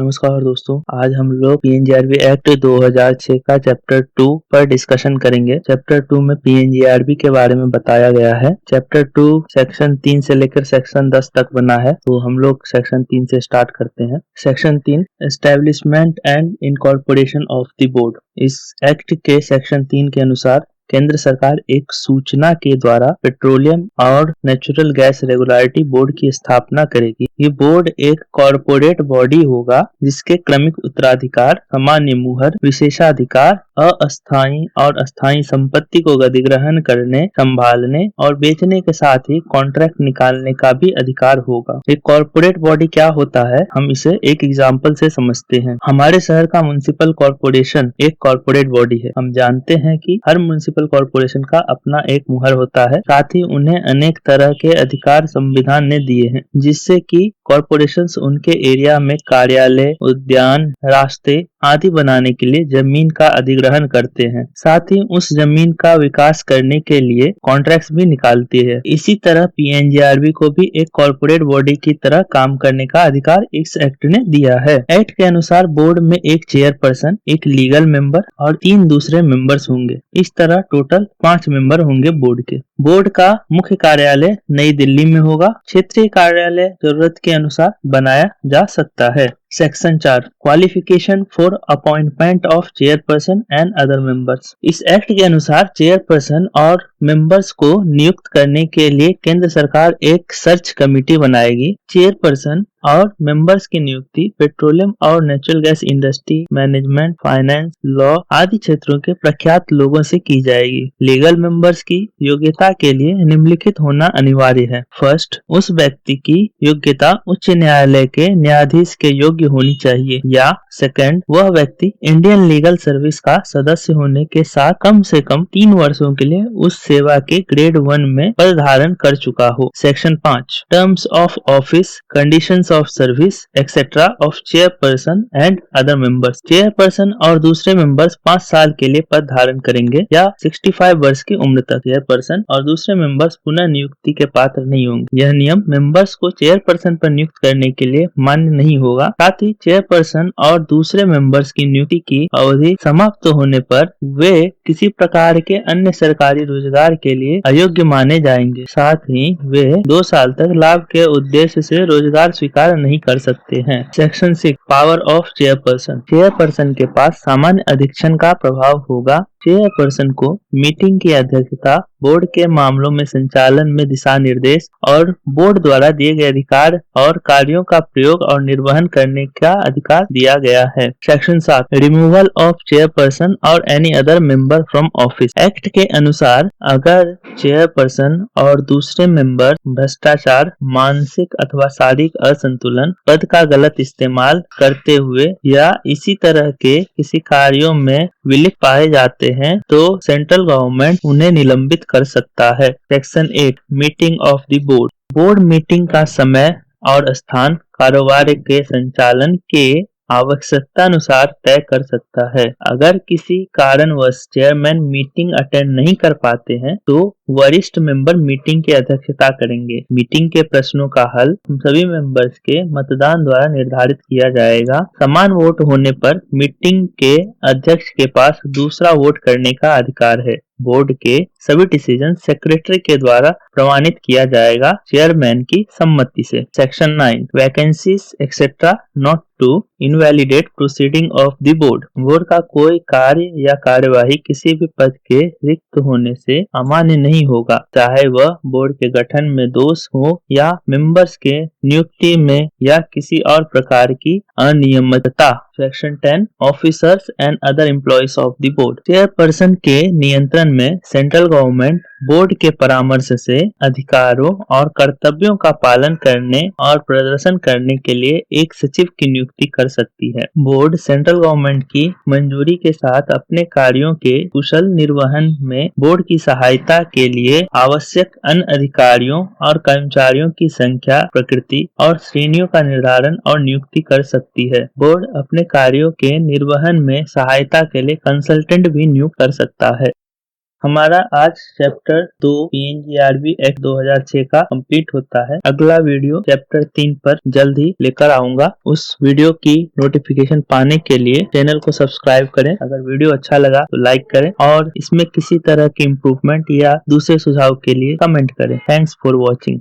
नमस्कार दोस्तों, आज हम लोग पीएनजीआरबी एक्ट 2006 का चैप्टर 2 पर डिस्कशन करेंगे। चैप्टर 2 में पीएनजीआरबी के बारे में बताया गया है। चैप्टर 2 सेक्शन 3 से लेकर सेक्शन 10 तक बना है, तो हम लोग सेक्शन 3 से स्टार्ट करते हैं। Section 3 establishment and incorporation of the board. इस एक्ट के सेक्शन 3 के अनुसार केंद्र सरकार एक सूचना के द्वारा पेट्रोलियम और नेचुरल गैस रेगुलेटरी बोर्ड की स्थापना करेगी। ये बोर्ड एक कॉरपोरेट बॉडी होगा जिसके क्रमिक उत्तराधिकार, सामान्य मुहर, विशेषाधिकार, अस्थायी और अस्थायी संपत्ति को अधिग्रहण करने, संभालने और बेचने के साथ ही कॉन्ट्रैक्ट निकालने का भी अधिकार होगा। एक कॉरपोरेट बॉडी क्या होता है, हम इसे एक एग्जाम्पल से समझते हैं। हमारे शहर का म्युनिसिपल कॉर्पोरेशन एक कॉरपोरेट बॉडी है। हम जानते हैं कि हर म्युनिसिपल कॉर्पोरेशन का अपना एक मुहर होता है, साथ ही उन्हें अनेक तरह के अधिकार संविधान ने दिए हैं, जिससे कि कॉर्पोरेशंस उनके एरिया में कार्यालय, उद्यान, रास्ते आदि बनाने के लिए जमीन का अधिग्रहण करते हैं। साथ ही उस जमीन का विकास करने के लिए कॉन्ट्रैक्ट्स भी निकालती है। इसी तरह पीएनजीआरबी को भी एक कॉर्पोरेट बॉडी की तरह काम करने का अधिकार इस एक्ट ने दिया है। एक्ट के अनुसार बोर्ड में एक चेयरपर्सन, एक लीगल मेंबर और 3 दूसरे मेंबर्स होंगे। इस तरह टोटल 5 मेंबर होंगे बोर्ड के। बोर्ड का मुख्य कार्यालय नई दिल्ली में होगा। क्षेत्रीय कार्यालय जरूरत के अनुसार बनाया जा सकता है। Section 4 qualification for appointment of chairperson and other members. इस एक्ट के अनुसार चेयरपर्सन और मेंबर्स को नियुक्त करने के लिए केंद्र सरकार एक सर्च कमेटी बनाएगी। चेयरपर्सन और मेंबर्स की नियुक्ति पेट्रोलियम और natural gas industry, management, finance, law आदि क्षेत्रों के प्रख्यात लोगों से की जाएगी। लीगल मेंबर्स की योग्यता के लिए निम्नलिखित होना अनिवार्य है। फर्स्ट, उस व्यक्ति की योग्यता उच्च न्यायालय के न्यायाधीश के योग्य होनी चाहिए, या सेकंड, वह व्यक्ति इंडियन लीगल सर्विस का सदस्य होने के साथ कम से कम 3 वर्षों के लिए उस सेवा के ग्रेड 1 में पद धारण कर चुका हो। Section 5 terms of office, conditions of service etcetera of chairperson and other members. Chairperson और दूसरे मेंबर्स 5 साल के लिए पद धारण करेंगे या 65 वर्ष की उम्र तक। चेयरपर्सन और दूसरे मेंबर्स पुनः नियुक्ति के पात्र नहीं होंगे। यह नियम मेंबर्स को चेयरपर्सन पर नियुक्त करने के लिए मान्य नहीं होगा। साथ ही चेयरपर्सन और दूसरे मेंबर्स की नियुक्ति की अवधि समाप्त होने पर वे किसी प्रकार के अन्य सरकारी रोजगार के लिए अयोग्य माने जाएंगे। साथ ही वे 2 साल तक लाभ के उद्देश्य से रोजगार स्वीकार नहीं कर सकते हैं। Section 6 power of chairperson. Chairperson के पास सामान्य अधीक्षण का प्रभाव होगा। चेयरपर्सन को मीटिंग की अध्यक्षता, बोर्ड के मामलों में संचालन में दिशा निर्देश और बोर्ड द्वारा दिए गए अधिकार और कार्यों का प्रयोग और निर्वहन करने का अधिकार दिया गया है। सेक्शन 7 रिमूवल ऑफ चेयरपर्सन और any other member from office. Act के अनुसार अगर चेयरपर्सन और दूसरे मेंबर भ्रष्टाचार, मानसिक अथवा शारीरिक असंतुलन, पद का गलत इस्तेमाल करते हुए या इसी तरह के किसी कार्यों में विलिप्त पाए जाते हैं तो सेंट्रल गवर्नमेंट उन्हें निलंबित कर सकता है। Section 8 meeting of the board. Board meeting का समय और स्थान कारोबार के संचालन के आवश्यकता अनुसार तय कर सकता है। अगर किसी कारणवश चेयरमैन मीटिंग अटेंड नहीं कर पाते हैं तो वरिष्ठ मेंबर मीटिंग की अध्यक्षता करेंगे। मीटिंग के प्रश्नों का हल सभी मेंबर्स के मतदान द्वारा निर्धारित किया जाएगा। समान वोट होने पर मीटिंग के अध्यक्ष के पास दूसरा वोट करने का अधिकार है। बोर्ड के सभी डिसीजन सेक्रेटरी के द्वारा प्रमाणित किया जाएगा चेयरमैन की सम्मति से। Section 9 vacancies etcetera not to invalidate proceeding of the board. Board का कोई कार्य या कार्यवाही किसी भी पद के रिक्त होने से अमान्य नहीं होगा, चाहे वह बोर्ड के गठन में दोष हो या मेंबर्स के नियुक्ति में या किसी और प्रकार की अनियमितता। Section 10 officers and other employees of the board. Chairperson के नियंत्रण में सेंट्रल गवर्नमेंट बोर्ड के परामर्श से अधिकारों और कर्तव्यों का पालन करने और प्रदर्शन करने के लिए एक सचिव की नियुक्ति कर सकती है। बोर्ड सेंट्रल गवर्नमेंट की मंजूरी के साथ अपने कार्यों के कुशल निर्वहन में बोर्ड की सहायता के लिए आवश्यक अन्य अधिकारियों और कर्मचारियों की संख्या, प्रकृति और श्रेणियों का निर्धारण और नियुक्ति कर सकती है। बोर्ड अपने कार्यों के निर्वहन में सहायता के लिए कंसल्टेंट भी नियुक्त कर सकता है। हमारा आज चैप्टर 2 पीएनजीआरबी एक्ट 2006 का कंप्लीट होता है। अगला वीडियो चैप्टर 3 पर जल्द ही लेकर आऊंगा। उस वीडियो की नोटिफिकेशन पाने के लिए चैनल को सब्सक्राइब करें। अगर वीडियो अच्छा लगा तो लाइक करें और इसमें किसी तरह की इम्प्रूवमेंट या दूसरे सुझाव के लिए कमेंट करें। Thanks for watching.